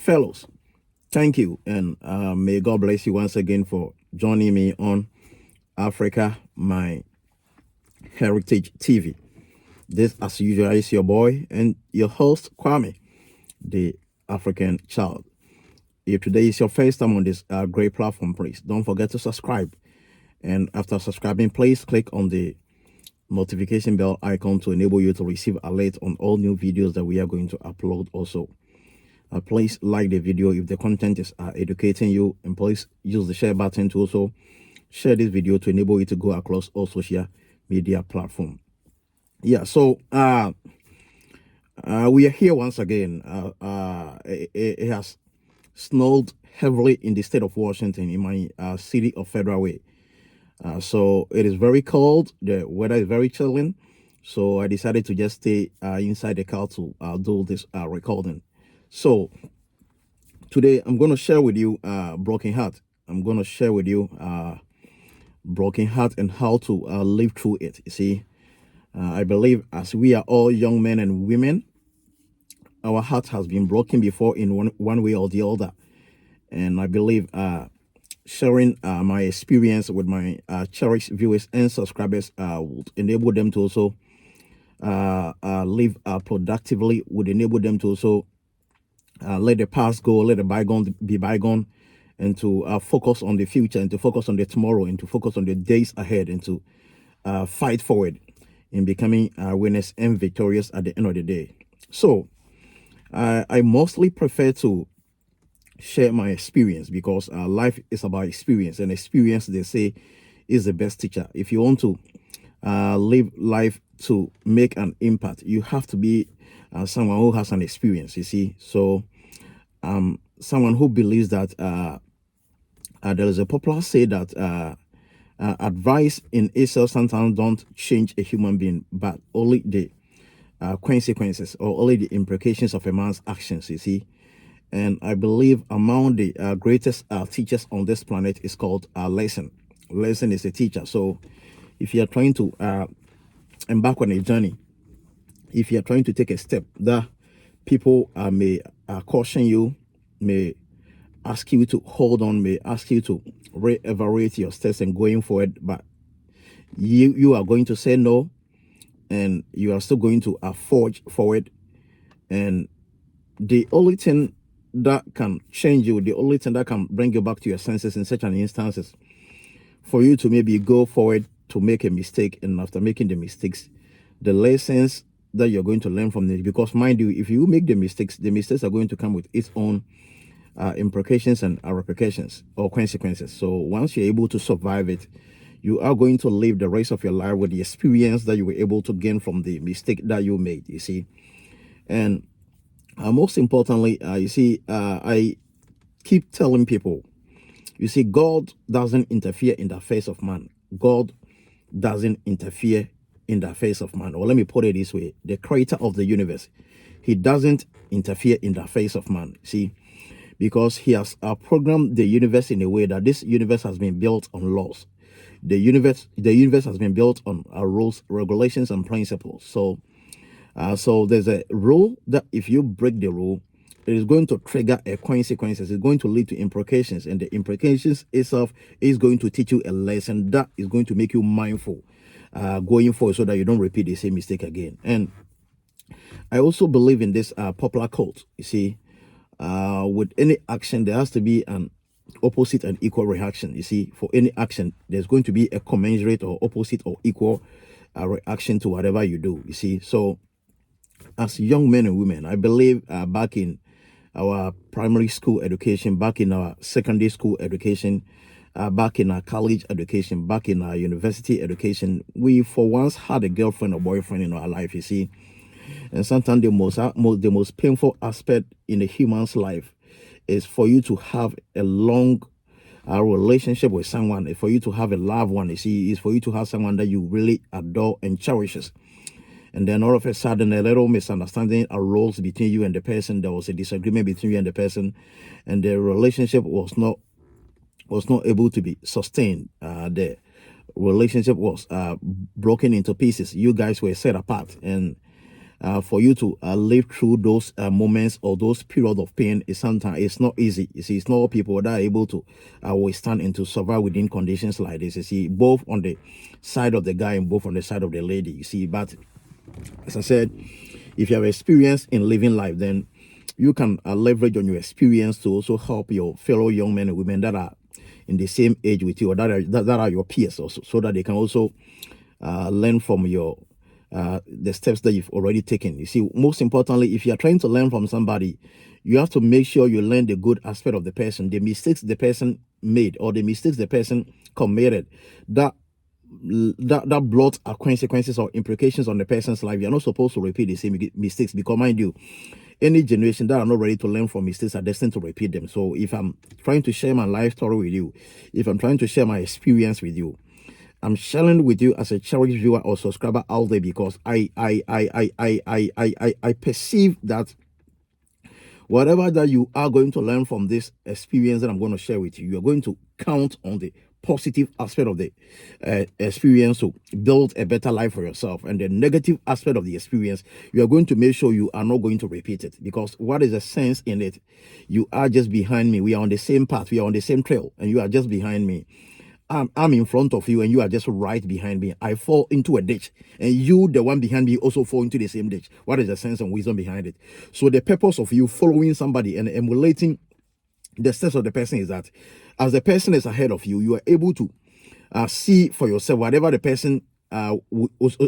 fellows, thank you, and may God bless you once again for joining me on Africa, my Heritage TV. This, as usual, is your boy and your host, Kwame, the African child. If today is your first time on this great platform, please don't forget to subscribe. And after subscribing, please click on the notification bell icon to enable you to receive alert on all new videos that we are going to upload also. Please like the video if the content is educating you, and please use the share button to also share this video to enable you to go across all social media platforms. Yeah, so we are here once again. It has snowed heavily in the state of Washington, in my city of Federal Way. So it is very cold. The weather is very chilling. So I decided to just stay inside the car to do this recording. So today I'm going to share with you Broken Heart. I'm going to share with you Broken Heart and how to live through it. You see, I believe as we are all young men and women, our heart has been broken before in one way or the other. And I believe sharing my experience with my cherished viewers and subscribers would enable them to also live productively, would enable them to also let the past go, let the bygone be bygone, and to focus on the future, and to focus on the tomorrow, and to focus on the days ahead, and to fight forward in becoming winners and victorious at the end of the day. So I mostly prefer to share my experience because life is about experience, and experience, they say, is the best teacher. If you want to live life to make an impact, you have to be someone who has an experience, you see. So someone who believes that there is a popular say that advice in itself sometimes don't change a human being, but only the consequences or only the implications of a man's actions, you see. And I believe among the greatest teachers on this planet is called lesson. Lesson is a teacher. So if you are trying to embark on a journey, if you are trying to take a step that people may caution you, may ask you to hold on, may ask you to re-evaluate your steps and going forward, but you are going to say no, and you are still going to forge forward. And the only thing that can change you, the only thing that can bring you back to your senses in such an instance is for you to maybe go forward to make a mistake, and after making the mistakes, the lessons that you're going to learn from it, because mind you, if you make the mistakes are going to come with its own implications and repercussions or consequences. So once you're able to survive it, you are going to live the rest of your life with the experience that you were able to gain from the mistake that you made, you see. And most importantly, you see, I keep telling people, you see, God doesn't interfere in the affairs of man. God doesn't interfere in the affairs of man. Or let me put it this way, the creator of the universe, he doesn't interfere in the affairs of man, see, because he has programmed the universe in a way that this universe has been built on laws. The universe has been built on rules, regulations, and principles. So there's a rule that if you break the rule, it is going to trigger a consequences. It's going to lead to implications, and the implications itself is going to teach you a lesson that is going to make you mindful going forward, so that you don't repeat the same mistake again. And I also believe in this popular quote. You see, with any action, there has to be an opposite and equal reaction. You see, for any action, there's going to be a commensurate or opposite or equal reaction to whatever you do. You see, so as young men and women, I believe back in our primary school education, back in our secondary school education, back in our college education, back in our university education, we for once had a girlfriend or boyfriend in our life, you see. And sometimes the most painful aspect in a human's life is for you to have a long relationship with someone, for you to have a loved one, you see, is for you to have someone that you really adore and cherishes. And then all of a sudden, a little misunderstanding arose between you and the person. There was a disagreement between you and the person, and the relationship was not able to be sustained. The relationship was broken into pieces. You guys were set apart, and for you to live through those moments or those periods of pain is sometimes it's not easy. You see, it's not all people that are able to withstand and to survive within conditions like this. You see, both on the side of the guy and both on the side of the lady. You see, but as I said, if you have experience in living life, then you can leverage on your experience to also help your fellow young men and women that are in the same age with you, or that are your peers also, so that they can also learn from your the steps that you've already taken. You see, most importantly, if you are trying to learn from somebody, you have to make sure you learn the good aspect of the person, the mistakes the person made or the mistakes the person committed that brought consequences or implications on the person's life. You're not supposed to repeat the same mistakes, because mind you, any generation that are not ready to learn from mistakes are destined to repeat them. So if I'm trying to share my life story with you, if I'm trying to share my experience with you, I'm sharing with you as a cherished viewer or subscriber out there, because I perceive that whatever that you are going to learn from this experience that I'm going to share with you, you're going to count on the positive aspect of the experience to build a better life for yourself, and the negative aspect of the experience, you are going to make sure you are not going to repeat it. Because what is the sense in it? You are just behind me. We are on the same path. We are on the same trail, and you are just behind me. I'm in front of you and you are just right behind me. I fall into a ditch and you, the one behind me, also fall into the same ditch. What is the sense and wisdom behind it? So the purpose of you following somebody and emulating the steps of the person is that as the person is ahead of you, you are able to see for yourself whatever the person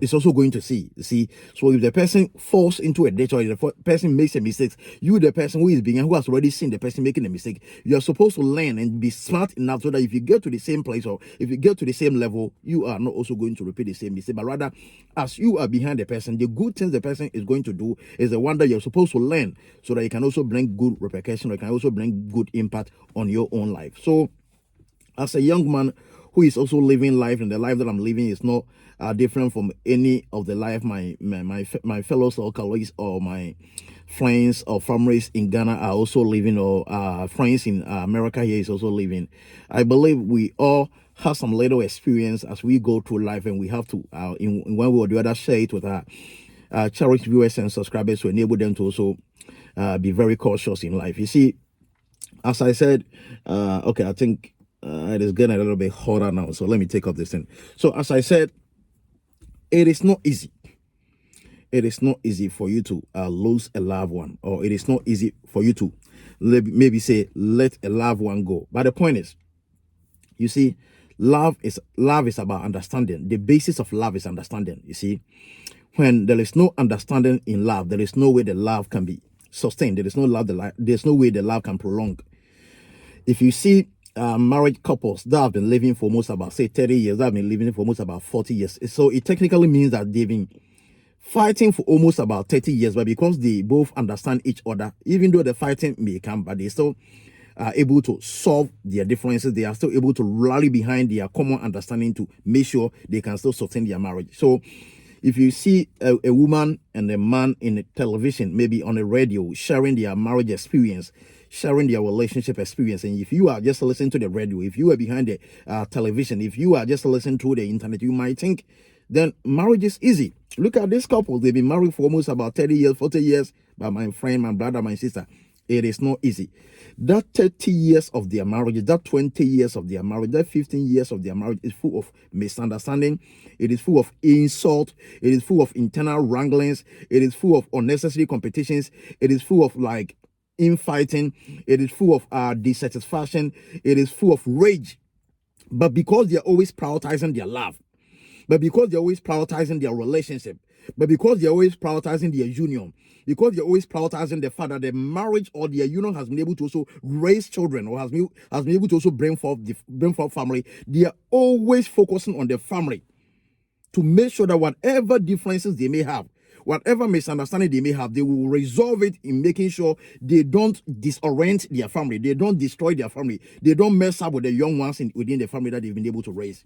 is also going to see. See, so if the person falls into a ditch or if the person makes a mistake, you, the person who is being, who has already seen the person making a mistake, you are supposed to learn and be smart enough so that if you get to the same place or if you get to the same level, you are not also going to repeat the same mistake, but rather, as you are behind the person, the good things the person is going to do is the one that you're supposed to learn, so that you can also bring good repercussion, or you can also bring good impact on your own life. So as a young man who is also living life, and the life that I'm living is not different from any of the life my fellow colleagues or my friends or families in Ghana are also living, or friends in America here is also living. I believe we all have some little experience as we go through life, and we have to in one way or the other share it with our cherished viewers and subscribers to enable them to also be very cautious in life. You see, as I said, okay, I think it is getting a little bit hotter now, so let me take up this thing. So as I said, it is not easy. It is not easy for you to lose a loved one, or it is not easy for you to maybe say let a loved one go. But the point is, you see, love is about understanding. The basis of love is understanding. You see, when there is no understanding in love, there is no way the love can be sustained. There is no love. There's no way the love can prolong. If you see married couples that have been living for almost about, say, 30 years, that have been living for almost about 40 years. So it technically means that they've been fighting for almost about 30 years, but because they both understand each other, even though the fighting may come, but they still are able to solve their differences. They are still able to rally behind their common understanding to make sure they can still sustain their marriage. So if you see a woman and a man in a television, maybe on a radio, sharing their marriage experience, sharing their relationship experience, and if you are just listening to the radio, if you are behind the television, if you are just listening to the internet, you might think then marriage is easy. Look at this couple. They've been married for almost about 30 years, 40 years. But my friend, my brother, my sister, it is not easy. That 30 years of their marriage, that 20 years of their marriage, that 15 years of their marriage is full of misunderstanding. It is full of insult. It is full of internal wranglings. It is full of unnecessary competitions. It is full of infighting. It is full of dissatisfaction. It is full of rage. But because they're always prioritizing their love, but because they're always prioritizing their relationship, but because they're always prioritizing their union, because they're always prioritizing the fact that their marriage or their union has been able to also raise children, or has been able to also bring forth family, they are always focusing on the family to make sure that whatever differences they may have, whatever misunderstanding they may have, they will resolve it in making sure they don't disorient their family, they don't destroy their family, they don't mess up with the young ones within the family that they've been able to raise.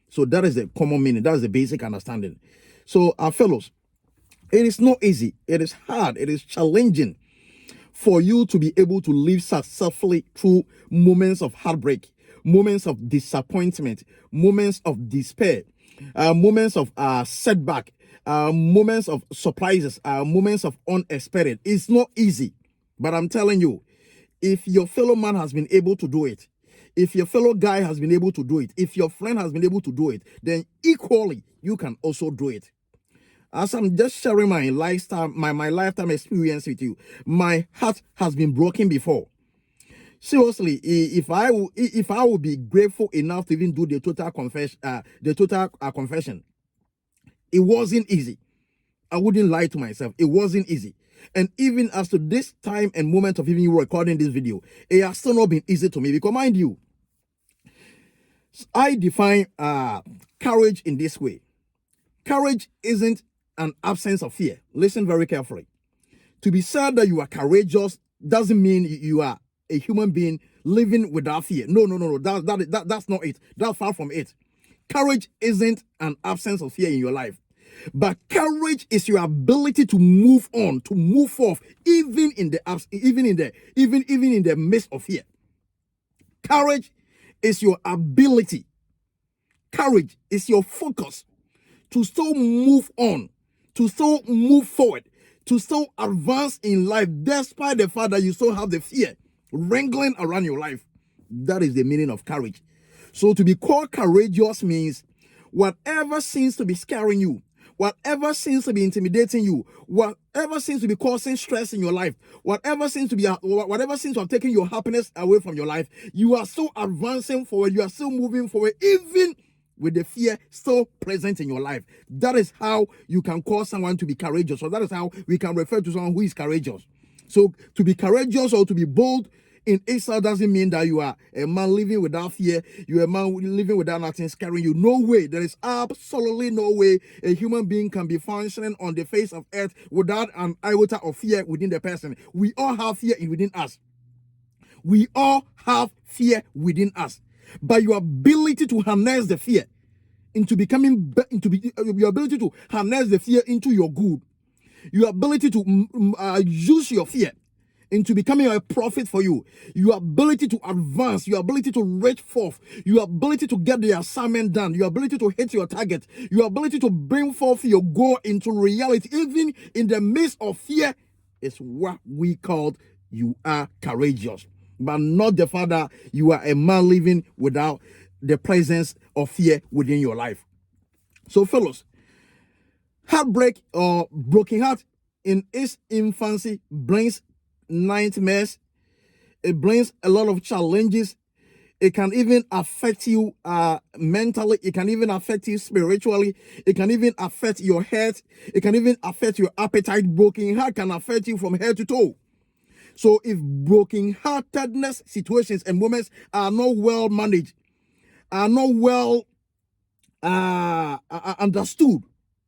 So that is the common meaning. That is the basic understanding. So, our fellows, it is not easy. It is hard. It is challenging for you to be able to live successfully through moments of heartbreak, moments of disappointment, moments of despair, moments of setback, moments of surprises, moments of unexpected. It's not easy, but I'm telling you, if your fellow man has been able to do it, if your fellow guy has been able to do it, if your friend has been able to do it, then equally you can also do it. As I'm just sharing my lifetime, my lifetime experience with you, my heart has been broken before. Seriously, if I would be grateful enough to even do the total confession, it wasn't easy. I wouldn't lie to myself. It wasn't easy. And even as to this time and moment of even recording this video, it has still not been easy to me, because mind you, I define courage in this way. Courage isn't an absence of fear. Listen very carefully. To be said that you are courageous doesn't mean you are a human being living without fear. No. That's not it. That's far from it. Courage isn't an absence of fear in your life. But courage is your ability to move on, to move forth, even in the midst of fear. Courage is your ability. Courage is your focus to still move on, to still move forward, to still advance in life, despite the fact that you still have the fear wrangling around your life. That is the meaning of courage. So to be called courageous means whatever seems to be scaring you, whatever seems to be intimidating you, whatever seems to be causing stress in your life, whatever seems to have taken your happiness away from your life, you are still advancing forward, you are still moving forward, even with the fear still present in your life. That is how you can call someone to be courageous. So that is how we can refer to someone who is courageous. So to be courageous or to be bold in itself doesn't mean that you are a man living without fear. You are a man living without nothing scaring you. No way. There is absolutely no way a human being can be functioning on the face of earth without an iota of fear within the person. We all have fear within us. We all have fear within us. But your ability to harness the fear your ability to harness the fear into your good, your ability to use your fear into becoming a profit for you, your ability to advance, your ability to reach forth, your ability to get the assignment done, your ability to hit your target, your ability to bring forth your goal into reality, even in the midst of fear, is what we called you are courageous. But not the fact that you are a man living without the presence of fear within your life. So fellows, heartbreak or broken heart in its infancy brings nightmares. It brings a lot of challenges. It can even affect you mentally. It can even affect you spiritually. It can even affect your health. It can even affect your appetite. Broken heart can affect you from head to toe. So if broken-heartedness situations and moments are not well managed, are not well understood,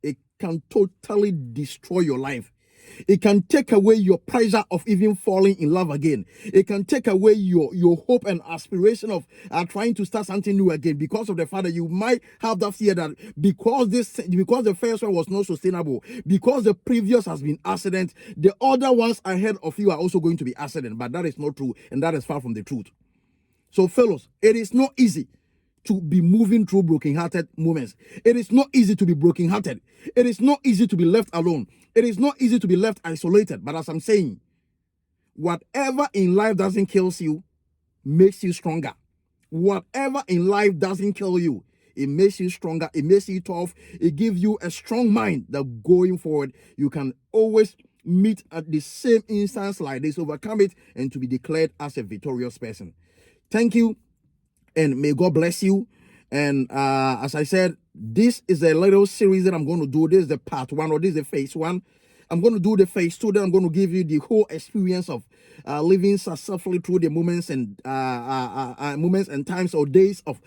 it can totally destroy your life. It can take away your pressure of even falling in love again. It can take away your hope and aspiration of trying to start something new again, because of the fact that you might have that fear that because the first one was not sustainable, because the previous has been accident, the other ones ahead of you are also going to be accident. But that is not true, and that is far from the truth. So fellows, it is not easy to be moving through broken-hearted moments. It is not easy to be broken-hearted. It is not easy to be left alone. It is not easy to be left isolated. But as I'm saying, whatever in life doesn't kill you makes you stronger. Whatever in life doesn't kill you, it makes you stronger. It makes you tough. It gives you a strong mind that going forward, you can always meet at the same instance like this, overcome it, and to be declared as a victorious person. Thank you. And may God bless you. And as I said, this is a little series that I'm going to do. This is the part 1, or this is the phase 1. I'm going to do the phase 2. Then I'm going to give you the whole experience of living successfully through the moments and times or days of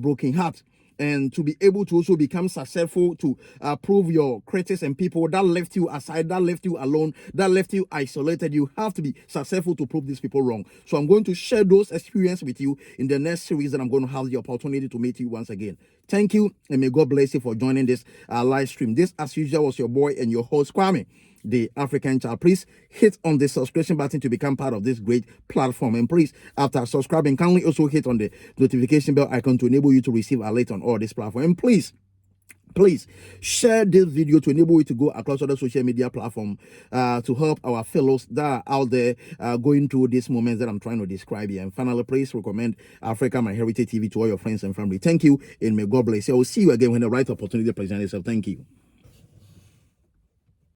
broken heart. And to be able to also become successful, to prove your critics and people that left you aside, that left you alone, that left you isolated. You have to be successful to prove these people wrong. So I'm going to share those experiences with you in the next series that I'm going to have the opportunity to meet you once again. Thank you, and may God bless you for joining this live stream. This, as usual, was your boy and your host, Kwame, the African Child. Please hit on the subscription button to become part of this great platform. And please, after subscribing, kindly also hit on the notification bell icon to enable you to receive alert on all this platform. And please, Please share this video to enable you to go across other social media platforms to help our fellows that are out there going through these moments that I'm trying to describe here. And finally, please recommend Africa My Heritage TV to all your friends and family. Thank you, and may God bless you. I will see you again when the right opportunity presents itself. Thank you.